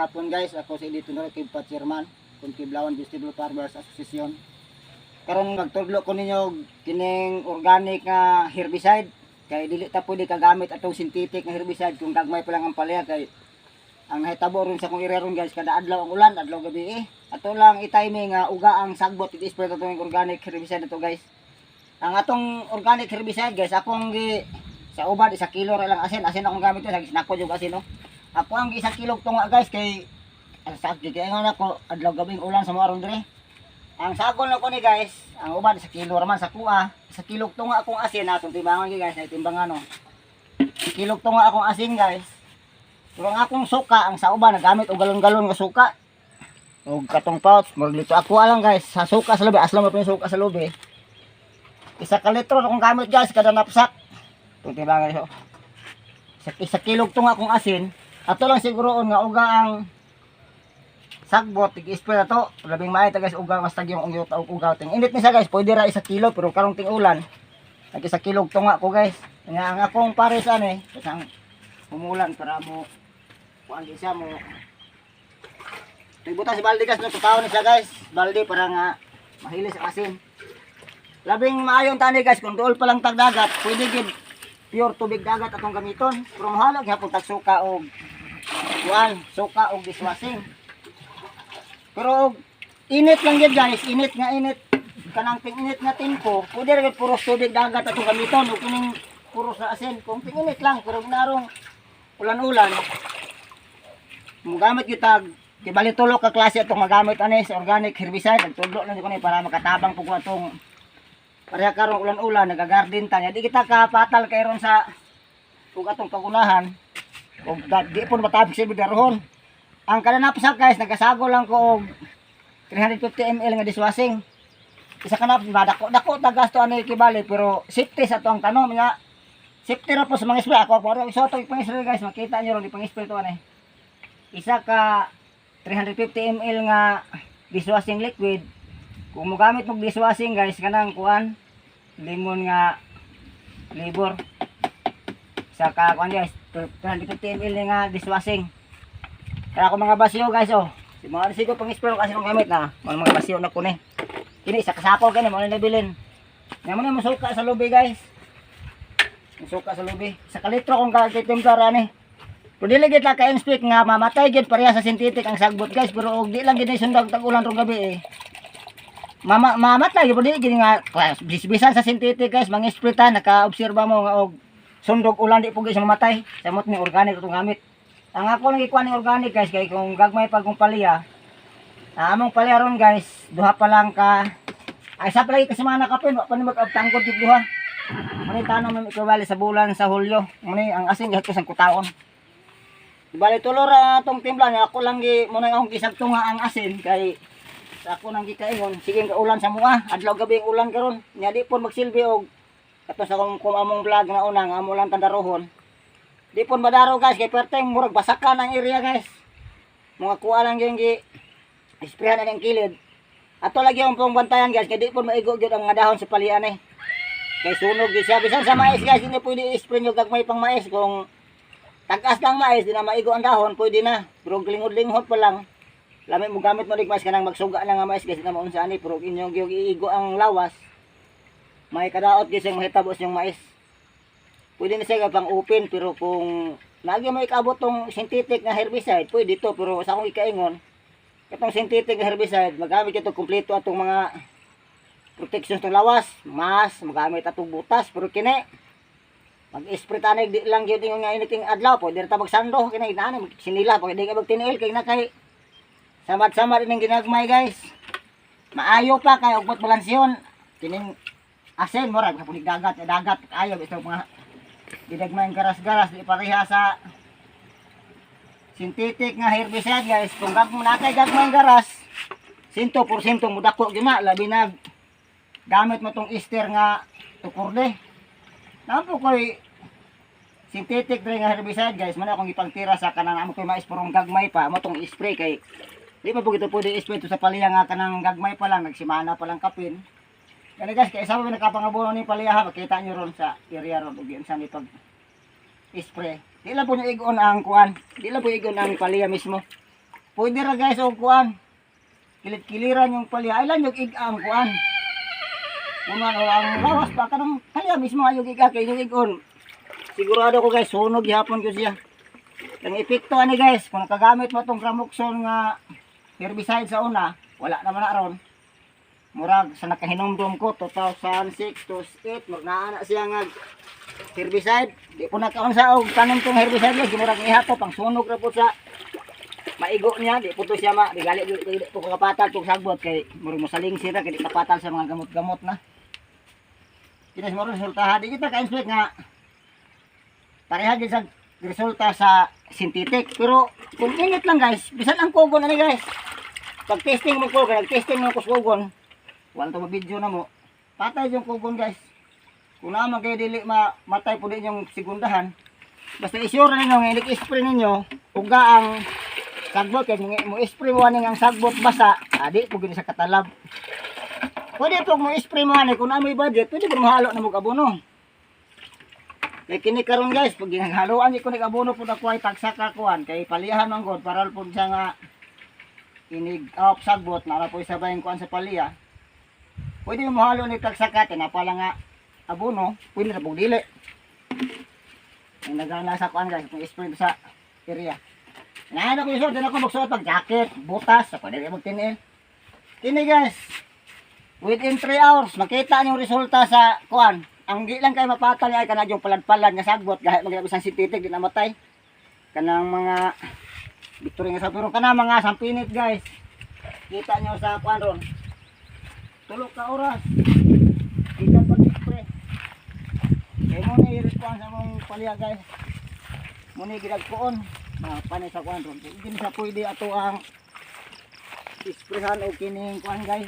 hapon guys, ako si Edith Honorable Chairman kung Kiblawan Vegetable Farmers Association. Karon magtudlo ko ninyo kining organic nga herbicide kay dili ta pwede kagamit atong synthetic nga herbicide kung gagmay pa lang ang palaya kay ang hitabo ron sa kong area ron guys kada adlaw ang ulan, adlaw gabi ato lang i-timing nga uga ang sagbot i-spray atong organic herbicide nato guys. Ang atong organic herbicide guys akong sa ubad 1 kilo ra lang asin akong gamit sa nako jud asin no. Ako ang 1 kilo tunga guys kay ang sakit kay nga nako adlaw gabing ulan sa maron dire. Ang sagol nako ni guys, ang ubad 1 kilo ra man sa kuha. 1 kilo tunga akong asin atong timbangan guys, ay timbangan no. 1 kilo tunga akong asin guys. Pero ang akong suka ang sa uban nagamit og galon-galon nga suka. Og katong pouch, maglito ako lang guys sa suka sa lubi, aslam pa yung suka sa lubi. 1 ka litro akong gamit guys kada napsak. Itong timbangan so. 1 kilo tunga akong asin. Ato lang siguroon nga uga ang sagbot tig-spray na to. Labing maay ta guys uga mas tagyong ugaw ting. Init ni sa guys, pwede ra 1 kilo pero karong ting ulan. Nag 1 kilo tunga ko guys. Nga ang akong pares ani, kasang umulan para mo kuan di siya mo. Tibutan si balde guys no tao ni siya guys. Balde para nga mahilis ang asin. Labing maayong tani guys kung duol pa lang tag dagat, pwede gid pure tubig dagat atong gamiton. Pero mahalag gyapon tag suka og kuan, suka og dishwashing. Pero init lang yun guys, init nga init. Kanang ting-init nga tempo, pwede rin puro tubig dagat atong gamiton o kining puro sa asin. Kung ting-init lang, pero narong ulan-ulan, magamit yung tag, kibali tulo ka klase itong magamit sa organic herbicide. Nagtudlo lang ko para makatabang po ko itong pareha karong ulan-ulan, nagagarden tanya. Di kita kapatal kay ron sa kung atong kagunahan. Kung di po matabig sa bidarohon. Ang kananapasak guys, nagasago lang ko og 350 ml nga dishwashing. Isa kanap, dako tagasto ano ikibali, pero safety sa to ang tanong nga. Safety ra po sa mga spray. Ako so ito ipang-spray guys, makita nyo ron ipang-spray to Isa ka 350 ml nga dishwashing liquid. Kung mogamit mo dishwashing guys, kanang kuan, lemon nga flavor. Isa ka kuan guys, 350 ml nga dishwashing. Kaya ako mga basyo guys si mga resigo pang spray kasi nung gamit na mga basyo na kunin. Kini sa kasako kani mo na nabilin. Namo na musuka sa lubi guys. Musuka sa lubi. Sa kalitro kung kakitimplara ni. Pero dili gid ka inspect nga mamatay gid pareha sa synthetic ang sagbot guys pero og di lang gid sundag tag ulan rong gabi mamatay gid gid nga bisbisan sa synthetic guys mang-spray ta naka-obserba mo nga og sundog ulan di pugay sa mamatay. Samot ni organic itong gamit. Ang ako lang ikuha ng organic guys kay kung gagmay pag kong palya among palya ron guys duha pa lang ka ay sa palagi kasi mga nakapin pa ni mag-abtangkod yung duha mani tanong may ikawali sa bulan sa Hulyo mani ang asin gahat ko sa kutaon bali tulor atong timpla niya ako lang muna akong gisagtunga ang asin kay sa ako nang gikaingon sige ka ulan sa mga adlaw gabi ang ulan karon nya di po magsilbi og kato sa kung among vlog na una nga amo lang tandarohon. Di pun madaro guys kay perteng murag basakan ang area guys. Mga kuha lang yung isprayan ang kilid. Ato lagi yung pong bantayan guys kay di pun maigo gyud ang dahon sa palian Kay sunog gyud siya bisan sa mais guys hindi pwede i-spray nyo gagmay pang mais kung tagas ng mais di na maigo ang dahon pwede na. Pero lingod-lingod pa lang. Lami mo gamit mo rig mais kanang magsuga na nga mais guys na maunsa ani pero inyong iigo ang lawas. May kadaot guys yung mahitabos yung mais. Pwede na siya pang open pero kung lagi mo ikabot tong synthetic na herbicide, pwede to pero sa akong ikaingon, itong synthetic na herbicide, magamit ito kompleto atong mga protection ng lawas, magamit atong butas, pero kini mag-spray tanay di lang gyud nga initing adlaw, pwede ra ta magsando kini inani sinila pwede ka magtiniil kay na kay samad-samad ning ginagmay guys. Maayo pa kay ugbot balansyon kining asin murag pulig dagat ayo ito mga didagmayng garas-garas di pareha sa synthetic nga herbicide guys kung natay gagmayng garas 100% mudako gyud na labi na gamit mo tong ester nga tukurde napo koy synthetic dre nga herbicide guys man akong ipangtira sa kanang amo koy maisporong gagmay pa mo tong spray kay di pa pugito pwede i-spray to sa palya nga kanang gagmay pa lang nagsimana pa lang kapin. Kani guys, kaya sabi nakapangabuno ni paliha, makita nyo ron sa area ron, ugyan sa nipag spray. Di lang po nyo igon ang kuan, di lang po igon ang paliha mismo. Pwede ra guys og kuan. Kilit-kiliran yung palya. Ilan yung igang kuan. Kunan o ang lawas pa kanang palya mismo yung iga kay yung igon. Sigurado ko guys sunog gihapon ko siya. Ang epekto ani guys kung nakagamit mo tong Gramoxone nga herbicide sa una, wala naman na ron. Murag sa nakahinomdom ko 2006 to 8 magnaana siya nga herbicide. Di po nakaon sa og tanom tong herbicide guys, murag ihapo pang sunog ra po sa maigo niya, di po to siya digali di po kapatal tong sagbot kay murag mosaling sira kay di kapatal sa mga gamot-gamot na. Kinis mo resulta di kita ka-inspect nga pareha gid sa resulta sa synthetic pero kung init lang guys, bisan ang kugon ani guys. Pag testing mo ko, nag-testing mo ko sa kugon. Wala to video na mo. Patay yung kugon guys. Kung naman kayo dili matay po din yung segundahan. Basta isure ninyo nga i-spray ninyo uga ang sagbot kay mo spray mo aning ang sagbot basa, adi po gini sa katalab. Pwede po mo spray mo ani kung amoy budget, pwede mo halo na mo abono. Kay kini karon guys, pag ginhaluan ko nig abono pud ako ay tagsaka kuan kay palihan man gud para pud siya nga inig sagbot na po sabay kuan sa paliya. Pwede mo halo ni tagsaka tinapala nga abono, pwede na pug dili. Ang nagana sa kuan guys, kung spray sa area. Naano ko iso, din ako magsuot pag jacket, butas, pwede mo tinil. Kini guys, within 3 hours makita niyo resulta sa kuan. Ang di lang kay mapatal niya ay kana yung palad-palad nga sagbot gahit maglabisan sintetik di namatay. Kanang mga victory nga sa pero kana mga sampinit guys. Kita niyo sa kuan ron. 3 ka oras. Kita pag spray. Kaya mo na i-response sa mong palya guys. Muna ginagpuon. Panay sa kuan ron. Hindi sa pwede ato ang isprehan o kining kuan guys.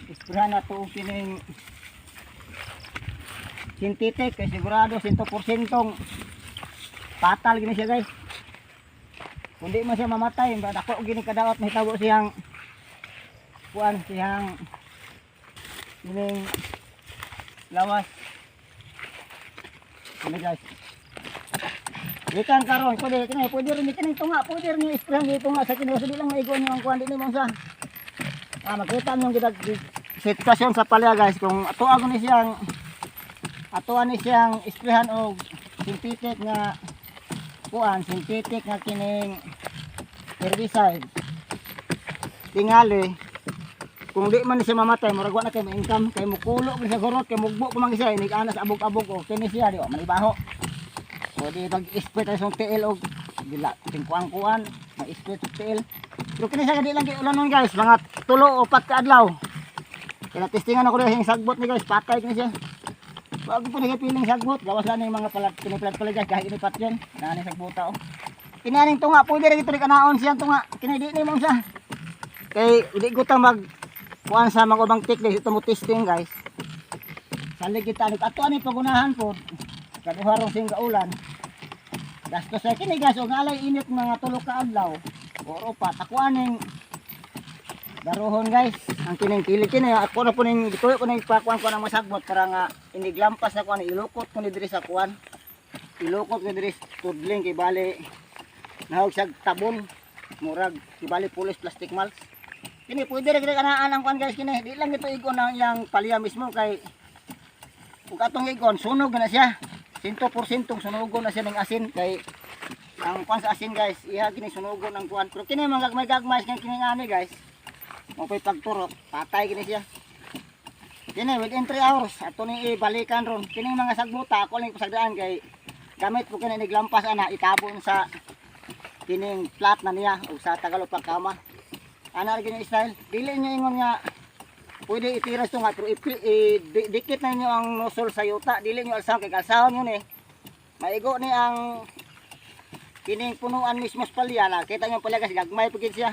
Isprehan ato o kining synthetic kay sigurado 100% patal gini siya guys. Kundi man siya mamatay, dako gini kadaot mahitabo siyang kuan siyang kining lawas. Ini guys. Ikan karon pwede rin kining tunga, pwede rin i-spray ng tunga sa kini di lang maigo niyo ang kuan dinhi mong sa. Makita niyo gidag sitwasyon sa palya guys kung atuag ni siyang atuan ni siyang isprehan og synthetic nga kuan, synthetic nga kining herbicide. Tingali kung di man siya mamatay, murag wa na kay income kay mukulo sa gorot kay mugbo ko man siya inig anas abog-abog o kini siya di wa manibaho. Pwede pag-spray tayo sa TL og dila tingkuan-kuan, ma-spray sa TL. Pero kini siya di lang kay ulanon guys, mga 3 o 4 ka adlaw. Kaya testingan ako rin sagbot ni guys, patay kini siya. Bago po nagpiling sagbot, gawas lang yung mga pinipilat guys, kahit inipat yan. Nanin sagbota o. Kinaning tunga, pwede rin ito rin kanaon siyang tunga. Kinadi na yung siya. Kay hindi ko ta kuan sa mga ubang tiklik, ito mo testing guys. Salig kita, ato ani pagunahan po. Kaduharong sing kaulan. Gastos sa kini guys, o ngalay init mga 3 ka adlaw. O pa, takuaning daruhon guys, ang kining kilit kini ako na po ning gituyo ko ning pakuan ko ng masagbot para nga iniglampas na kuan ilukot ko ni diri sa kuan. Ilukot ko diri tudling kay bali nahog sa tabon murag kay bali pulis plastic mulch. Kini pwede ra gid kanaan ang kuan guys kini. Di lang ito igon ang yang palya mismo kay ug atong igon sunog na siya. 100% sunugon na siya ning asin kay ang kuan sa asin guys, iya kini sunugon ang kuan. Pero kini mga gagmay kini ani guys. Mapay pagturok, patay gini siya. Kini within 3 hours ato ni ibalikan ron. Kini mga sagbuta ako ning pasagdaan kay gamit ko kini niglampas ana itabon sa kining flat na niya o sa Tagalog pagkama. Ana ra gini style. Dili niyo ingon nga pwede itiras to nga pero dikit na niyo ang nozzle sa yuta. Dili niyo alsahon kay alsahon yun eh. Maigo ni ang kining punuan mismo sa palya na. Kita niyo palya kasi gagmay pagid siya.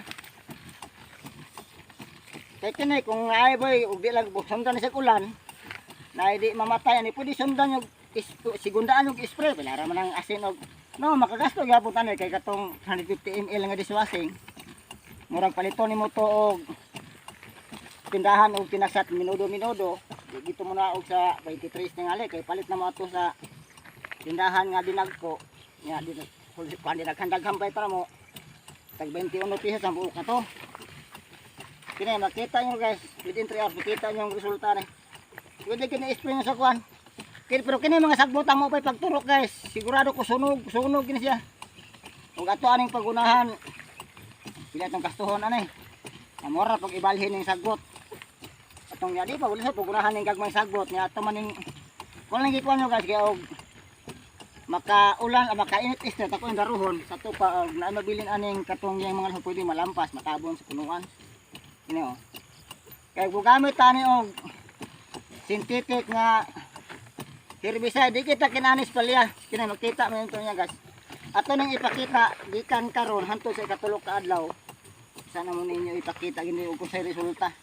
Kaya kini kung ay boy ug di lang sundan ni sa ulan na di mamatay ani pwede sundan yung sigundaan yung spray pila ra man ang asin og no makagasto gyapon tani kay katong 150 ml nga dishwashing murag paliton nimo to og tindahan og tinasat minudo dito mo na og sa 23 tingali kay palit na mo ato sa tindahan nga dinagko nya din kundi naghandag-hambay para mo tag 21 pesos ang buok na to. Kini makita nyo guys, within 3 hours makita nyo ang resulta ni. Pwede kini i-spray nyo sa kuan. Pero kini mga sagbutan mo pa pagturok guys, sigurado ko sunog kini siya. Kung ato aning pagunahan, pila itong kastuhon anay. Amora pag ibalhin ng sagbot. Atong yadi pa, wala sa pagunahan ng gagmay sagbot. Nga ato maning, kung lang gikuan nyo guys, kaya og makaulan, makainit isnet ako yung daruhon. Sa to pa, na mabilin aning katong yung mga pwede malampas, matabon sa punuan. Ini o. Kaya gugamit tani og synthetic nga herbicide, di kita kinanis palya. Kina makita mo ito niya guys. Ato nang ipakita gikan karon hantod sa ikatulok ka adlaw. Sana mo ninyo ipakita gini og sa resulta.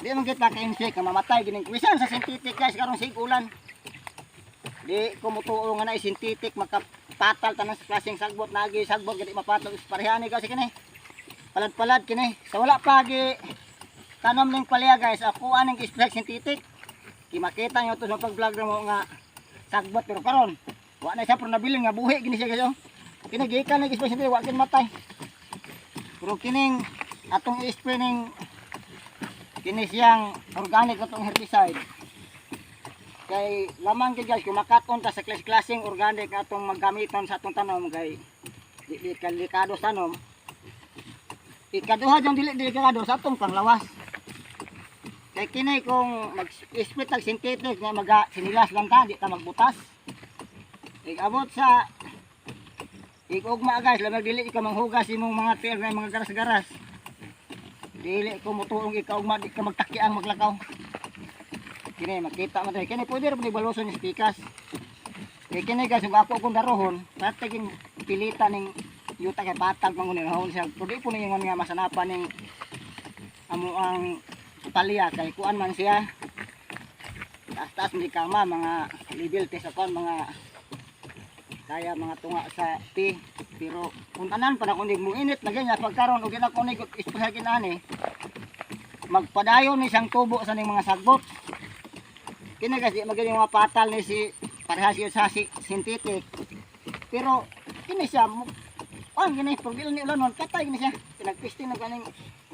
Di man kita ka insect mamatay gini. Bisan sa synthetic guys karon sig ulan. Di ko mutuo nga na synthetic makapatal tanan sa klaseng sagbot nagi sagbot gadi mapatol parehani guys kini. Palad-palad kini. Sa wala pa gi tanom ning palya guys, ako aning spray synthetic. Kimakita nyo ito sa pag-vlog na mo nga sagbot pero karon wa na siya pero nabilin nga buhi gini siya guys. Kini gikan ning spray synthetic wa kin matay. Pero kining atong i-spray ning kini siyang organic atong herbicide. Kay lamang gid guys kumakaton ta sa klaseng organic atong maggamiton sa atong tanom kay di delikado sa tanom. Ikaduha jang dili delikado sa atong panglawas. Kay kini kung mag-spray tag synthetic nga sinilas lang ta, di ta magbutas. Abot sa igugma guys, lamang dili ka manghugas imong mga tiil nga mga garas-garas. Dili ko mutuong ikaw di ka magtakiang maglakaw. Kini makita mo tayo. Kini pwede rin baloson yung pikas. Kaya kini guys, kung ako akong darohon, tataging pilita ng yuta kay patag mangunin hawon siya. Pero di po na yung nga masanapan ng amo ang palya kay kuan man siya. Taas-taas hindi kama mga level test ako mga kaya mga tunga sa P. Pero kung tanan pa na kunig mo init na ganyan pagkaroon o ginakunig ispahay kinani magpadayon ni siyang tubo sa ning mga sagbot. Kini kasi magaling mga patal ni si parehas yun sa synthetic. Pero kini siya gini pagbil ni ulan patay gini siya. Pinagpisting na kaning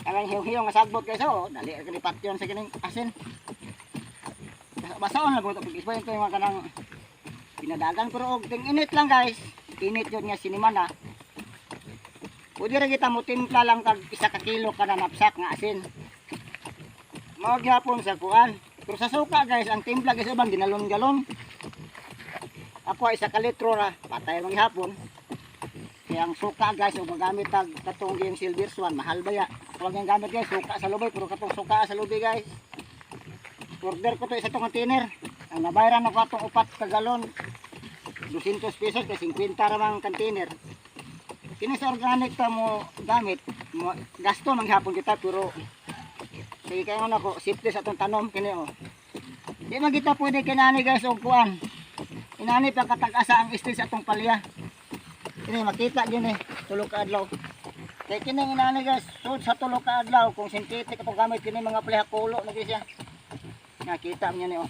ang hiyo nga sagbot guys oh, dali ka ni patyon sa kining asin. Basaon lang ko pag-isbay ito yung mga kanang pinadagan pero og ting init lang guys. Init yun nga sinimana. Pwede rin kita mo timpla lang kag 1 kilo ka na napsak nga asin. Magyapon sa kuan. Pero sa suka guys, ang timpla guys ibang ginalon-galon. Ako ay 1 litro ra, patay lang gihapon. Kaya ang suka guys, kung magamit tag katong yung silver swan, mahal ba ya? Ako lang yung gamit guys, suka sa lubay, pero katong suka sa lubay guys. Order ko to isa tong container. Ang nabayaran ako atong 4 ka galon. 200 pesos kasi 50 ramang container. Kini sa organic ta mo gamit, gasto man gihapon kita pero sige kayo na ko, safety sa itong tanom, kini o. Di man kita pwede kinani guys o kuan. Inani pa katag-asa ang istil sa itong palya. Kini makita din tulog ka adlaw. Kaya kini inani guys, sud sa tulog ka adlaw, kung synthetic itong gamit, kini mga palya kulo na siya. Nakita mo ni o.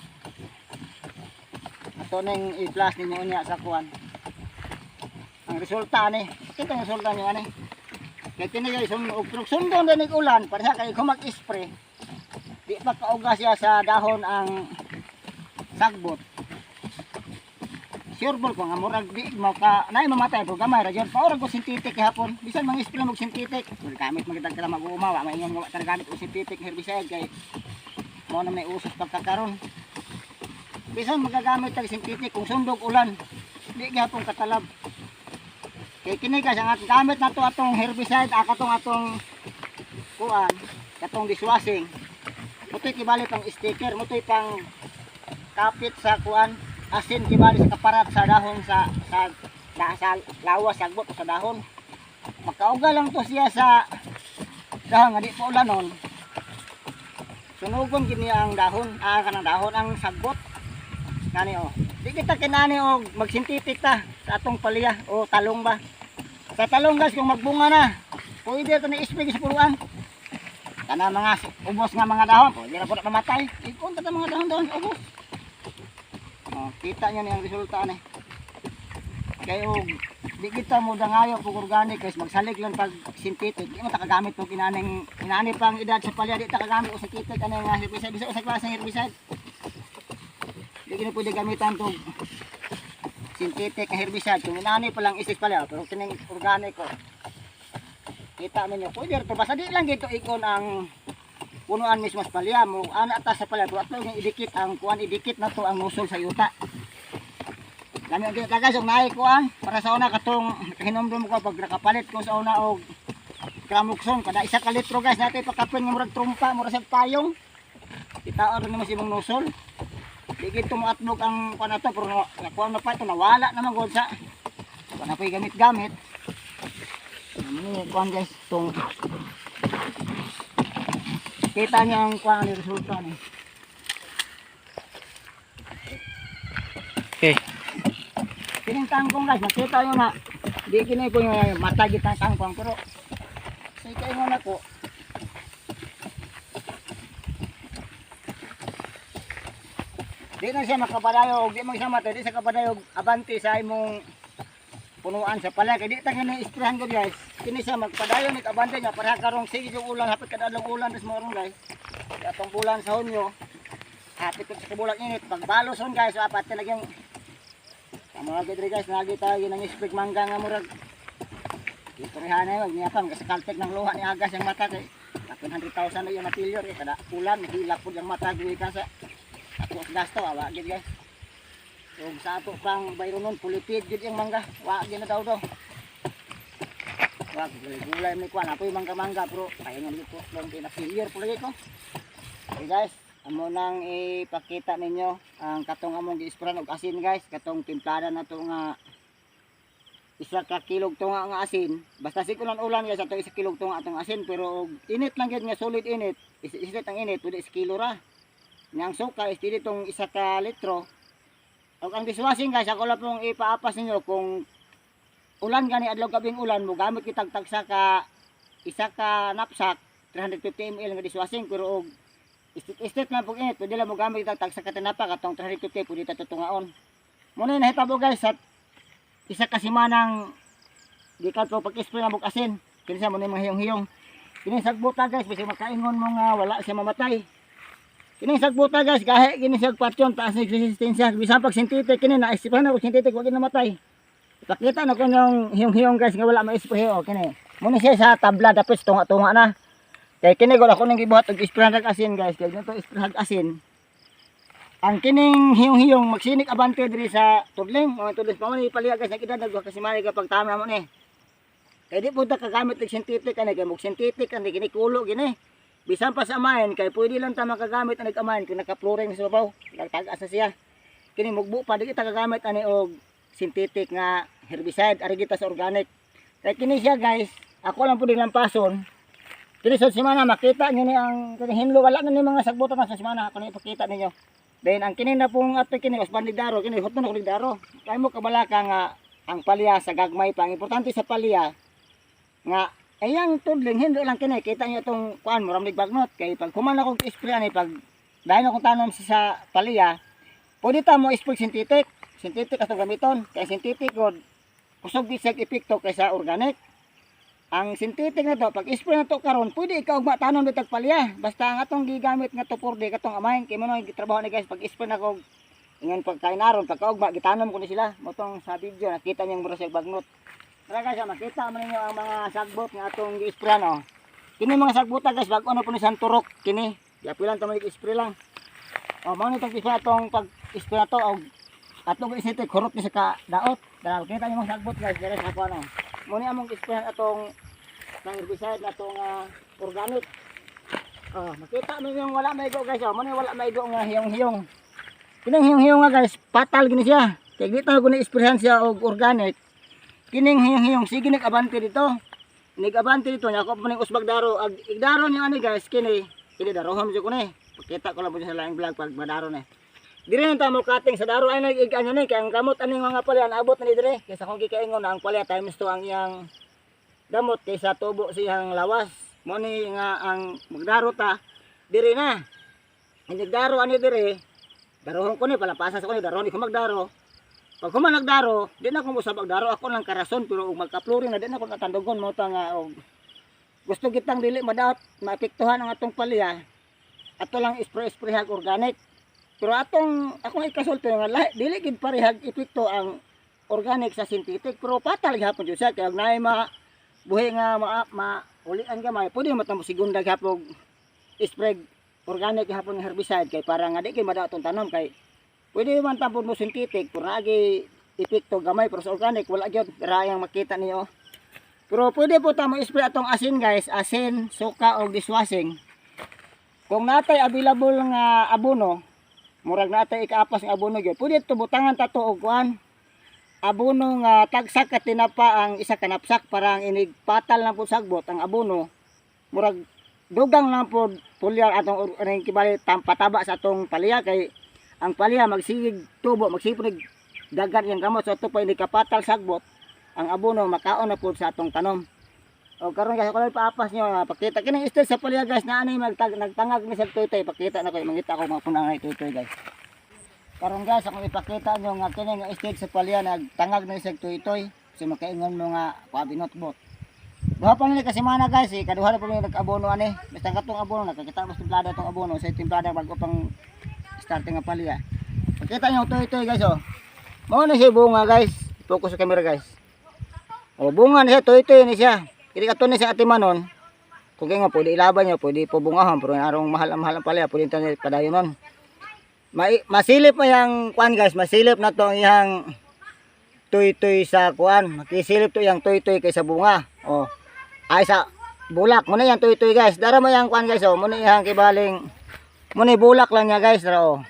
Ato nang i-flash ninyo niya sa kuan. Ang resulta ni, kita ang resulta niyo ani. Kaya kini guys, sundon din ng ulan, para kay kung mag-spray. Di pa kauga siya sa dahon ang sagbot. Sure ball ko nga murag di maka nay mamatay po gamay ra jud pa ora ko synthetic hapon. Bisan mang-spray mo synthetic. Kung gamit magitag kala mag-umawa, may ingon nga gamit og synthetic herbicide kay mo na may usos pagkakaron. Bisan magagamit tag synthetic kung sundog ulan, di gyapon katalab. Kay kini guys ang gamit nato atong herbicide atong kuan, katong dishwashing. Mutoy kibali pang sticker, mutoy pang kapit sa kuan, asin kibali sa kaparat sa dahon sa lawas sagbot sa dahon. Makauga lang to siya sa dahon nga di pa ulanon. Sunugon kini ang dahon, kanang dahon ang sagbot. Kani o. Di kita kinani og magsintetik ta sa atong palya o talong ba. Sa talong guys kung magbunga na, pwede ito na-spray sa puruan. Kana mga ubos nga mga dahon, pwede na po na mamatay. Ikunta ta mga dahon-dahon ubos. Kita nyo niyang resulta ni. Kayo di kita mo dangayo pug organic guys, magsalig lang pag synthetic. Di mo ta kagamit pag inani pang edad sa palya, di ta kagamit og synthetic ano nga herbicide, bisa sa klase ng herbicide. Di gini pwede gamitan tog synthetic na herbicide. Kung inani pa lang isis palya, pero kining organic ko. Kita mo nyo, pwede ito, basta di lang dito ikon ang punuan mismo sa palya mo, ana ta sa palya, at lang idikit ang kuan, idikit na to ang musol sa yuta. Dami ang guys, ang naay kuan, para sa una katong hinomdom ko pag nakapalit ko sa una og kramukson, kada isa ka litro guys, natin pakapin nga murag trumpa, murag sa payong. Itaon rin naman si mong musol. Di gito mo atbog ang kuan na to, pero kuan na pa ito, nawala naman gud sa. Kuan na pa gamit-gamit. Ini kuan guys, itong kita niyo ang kuan ang resulta ni. Okay. Kining kangkong guys, nakita nyo na di kini ko yung mata gitang kangkong, pero sa ikaingon ako di na siya makapadayo, di mo siya mata, di sa kapadayo abanti sa imong punuan sa palay, kaya di tayo na-isprahan ko guys. Kini siya magpadayo, nag-abante niya, para karong sige yung ulan, hapit kadalong ulan, tas morong guys. Kaya itong bulan sa hunyo, hapit sa kabulang init, pagbalo son guys, apat talagang mga gidri guys, nagi tayo ng isprig mangga nga murag. Dito rihan na yun, niyapang, kasi kaltek ng luha ni Agas yung mata, kaya 100,000 na yung matilyor, eh, kada ulan, nahilak po yung mata, gawin ka sa ako gasto, awa gid guys. So sa ato pang bayro nun, pulipid gid yung mangga, wa gid na daw daw. Wa gulay may kuan, ato yung mangga-mangga, pero kaya nga dito, long pinatilyor po lagi ko. Okay guys, amo nang ipakita ninyo ang katong among gi-sprayan og asin guys, katong timplada na to nga isa ka kilog tunga nga asin. Basta sikulan ulan guys, ato isa kilog tunga atong asin, pero init lang gid nga solid init. Isit ang init, pwede is kilo ra. Yang suka is dili tong isa ka litro. Og ang dishwashing guys, ako lang pong ipaapas ninyo kung ulan gani adlaw gabing ulan mo gamit kitag tagsa ka isa ka knapsack 350 ml nga dishwashing, pero og istit lang pag init, pwede lang mo gamit itag sa katinapa katong 350, pwede tatutungaon. Muna yung nahitabo guys, at isa kasi manang di ka po pag-spray na bukasin, kinsa muna yung mga hiyong-hiyong. Kinisagbuta guys, kasi makaingon mo nga wala siya mamatay. Kinisagbuta guys, kahit kinisag patyon, taas ng resistensya, bisan pag sintetik, kini na-spray na kung sintetik, wag namatay. Ipakita na ko yung hiyong-hiyong guys, nga wala ma-spray, o kini. Muna siya sa tabla, dapat tunga-tunga na. Kaya kini ko ako nang gibuhat og isprahan asin guys, kaya dito isprahan asin. Ang kining hiyong-hiyong magsinik abante diri sa tudling, mga tudling pa man ipaliha guys, nakita dagwa kasi mali kapag tama mo ni. Kaya di punta kagamit og synthetic ani, kay mog synthetic ani kini kulo gini. Bisan pa sa amain kay pwede lang ta makagamit ang amain kung naka-fluorine sa babaw, nagtagas na siya. Kini mugbo pa di kita kagamit ani og synthetic nga herbicide, ari kita sa organic. Kaya kini siya guys, ako lang pud lampason. Kini sa semana makita niyo ni ang hinlo, wala na ni mga sagbutan na sa semana, ako na ipakita ninyo. Then ang kini na pong ato kini usban ligdaro, kini hotno ko ligdaro. Kay mo kabalaka nga ang palya sa gagmay pa. Ang importante sa palya nga ayang tudling hindi lang kini kita niyo tong kuan muram ligbagnot kay pag human ako spray ani pag dahil akong tanom sa palya, pwede ta mo spray synthetic. Synthetic ato gamiton, kay synthetic god kusog bisag epekto kaysa organic. Ang synthetic na to, pag spray na to karon, pwede ikaw magtanom bitag palya. Basta ang atong gigamit nga to purde katong amahin, kay mo nang gitrabaho ni guys, pag spray na ko ingon pagkain aron, pagkaugma gitanom ko ni sila. Motong sa video nakita niyo mura sa bagnot. Tara guys, makita mo ninyo ang mga sagbot nga atong gi-spray no. Kini mga sagbota guys, bag ano po ni santurok kini. Diapilan to mag-spray lang. Oh, mao ni tong spray atong pag-spray na to og atong gi-synthetic kurot ni sa kadaot. Dara kita niyo mga sagbot guys, dere sa kuno. Muna among spray atong ng herbicide na itong organic. Oh, makita mo yung wala maigo guys. Oh, muna wala maigo nga hiyong-hiyong. Kining hiyong-hiyong nga guys, patal gini siya. Kaya dito ko na-sprayhan siya og organic. Kining hiyong-hiyong, sige nag-abante dito. Nag-abante dito, niya ako po ng usbag daro. Igdaro niya ani guys, kini darohom siya ko ni. Pakita ko lang po sa laing vlog pag madaro ni. Dire nang tamo cutting sa daro ay nag-iganyo ni. Kaya ang gamot aning mga palya, naabot na ni dire. Kaya sa kong kikaingon na ang palya times 2 ang iyang damot kaysa tubo siyang lawas. Mo ni nga ang magdaro ta dire na. Ang nagdaro ani dire, darohon ko ni palapasan sa ko ni darohon ko magdaro. Pag human nagdaro, di na ko musabag daro, ako lang karason pero ug magka-flooring na di na ko natandugon mo ta nga og gusto kitang dili madaot maapektuhan ang atong palya. Ato lang spray-sprayhag organic. Pero akong ikasulti nga dili gid parehag epekto ang organic sa synthetic pero patal gyapon jud siya kay og naay buhi nga ulian gamay pwede matamo segunda gyapon spray organic gyapon nga herbicide kay para nga di kay madaot ang tanom kay pwede man tampon mo synthetic pero naagi epekto gamay pero sa organic wala gyud rayang makita niyo. Pero pwede po tamo spray atong asin guys, asin, suka o dishwashing. Kung natay available nga abono, murag natay ikaapas nga abono gyud. Pwede to butangan ta to og kuan. Abono nga tagsak ka tinapa ang isa ka napsak para ang inig patal na po sagbot ang abono. Murag dugang lang po pulyar atong kibali pataba sa atong palya kay ang palya magsigig tubo, magsiprig dagan yang gamot so ito pa inig kapatal sagbot. Ang abono makaon na po sa atong tanom. O karon guys, ako paapas nyo, pakita kining stage sa palya guys na ani nagtangag ni sa tuytoy, pakita na ko mangita ko mga punang tuytoy guys. Karon guys, ako ipakita nyo nga kining stage sa palya nagtangag ni sa tuytoy, kasi makaingon mo nga kabinot bot. Duha pa ni kasi mana guys, kaduha na po nag-abono ani. Basta katong abono nakakita mo timplada tong abono sa timplada bago pang starting nga palya. Pakita nyo tuytoy guys oh. Mao na siya bunga guys. Focus sa camera guys. O bunga na siya, toy-toy na siya. Kaya kato na siya atimanon. Kung kaya nga, pwede ilaban nyo, pwede po bungahan. Pero arong mahal pala, pwede ito na padayonon. Masilip mo yung kuan guys, masilip na to yung toy-toy sa kuan. Makisilip to yung toy-toy kaysa bunga. O, ay sa bulak. Muna yung toy-toy guys. Dara mo yung kuan guys, o. Muna yung kibaling, muna bulak lang niya guys. Dara o.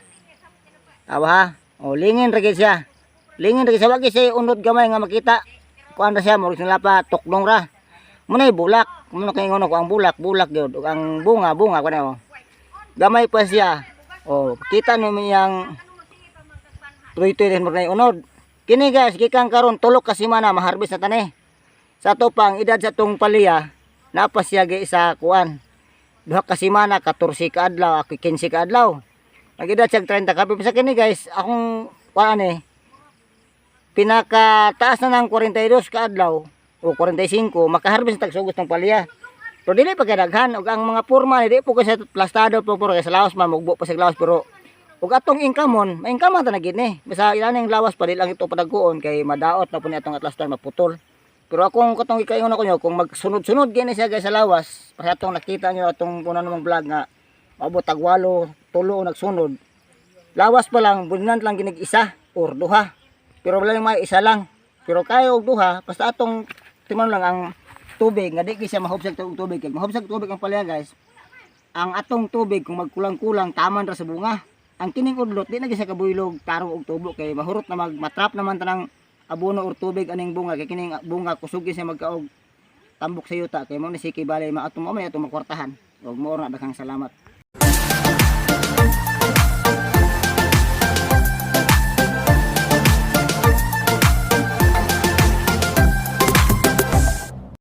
Tawa ha. O, lingin ragid siya. Lingin ragid siya. Wag siya unod gamay nga makita. Kuan ra siya murag sila pa tukdong ra. Muna bulak, muna kay ngono ko ang bulak gyud ang bunga kuno. Gamay pa siya. Oh, kita nimo yang tuytoy din murag unod. Kini guys, gikan karon tulok ka semana maharbis na tani. Sa to pang edad sa tong palya, napas siya gi sa kuan. Duha ka semana 14 ka adlaw, 15 ka adlaw. Nag-edad siya 30 ka sa kini guys, akong kuan pinaka taas na ng 42 ka adlaw o 45 makaharbis tag sugos ng palya. Pero dili pa kadaghan ug ang mga porma dili po kasi plastado po kay sa lawas man mugbo pa sa lawas pero ug atong income ma-income ta na gid ni. Basta ilaning lawas pa dili lang ito padagkuon kay madaot na po ni atong atlastan maputol. Pero akong katong ikaingon ako nyo kung magsunod-sunod gini siya guys sa lawas, para atong nakita nyo atong punan namang vlog nga maabot tag 8 tulo nagsunod. Lawas pa lang bunan lang ginig isa or duha. Pero wala yung may isa lang. Pero kayo og duha, basta atong timan lang ang tubig, nga di siya mahubsag og tubig. Kaya mahubsag tubig ang palya guys. Ang atong tubig kung magkulang-kulang taman ra sa bunga. Ang kining udlot di na siya kabuylog tarong og tubo kay mahurot na matrap naman tanang abono or tubig aning bunga kay kining bunga kusog siya magkaog tambok sa yuta kay mo ni siki balay maatong mo atong makwartahan. Ug mo na daghang salamat.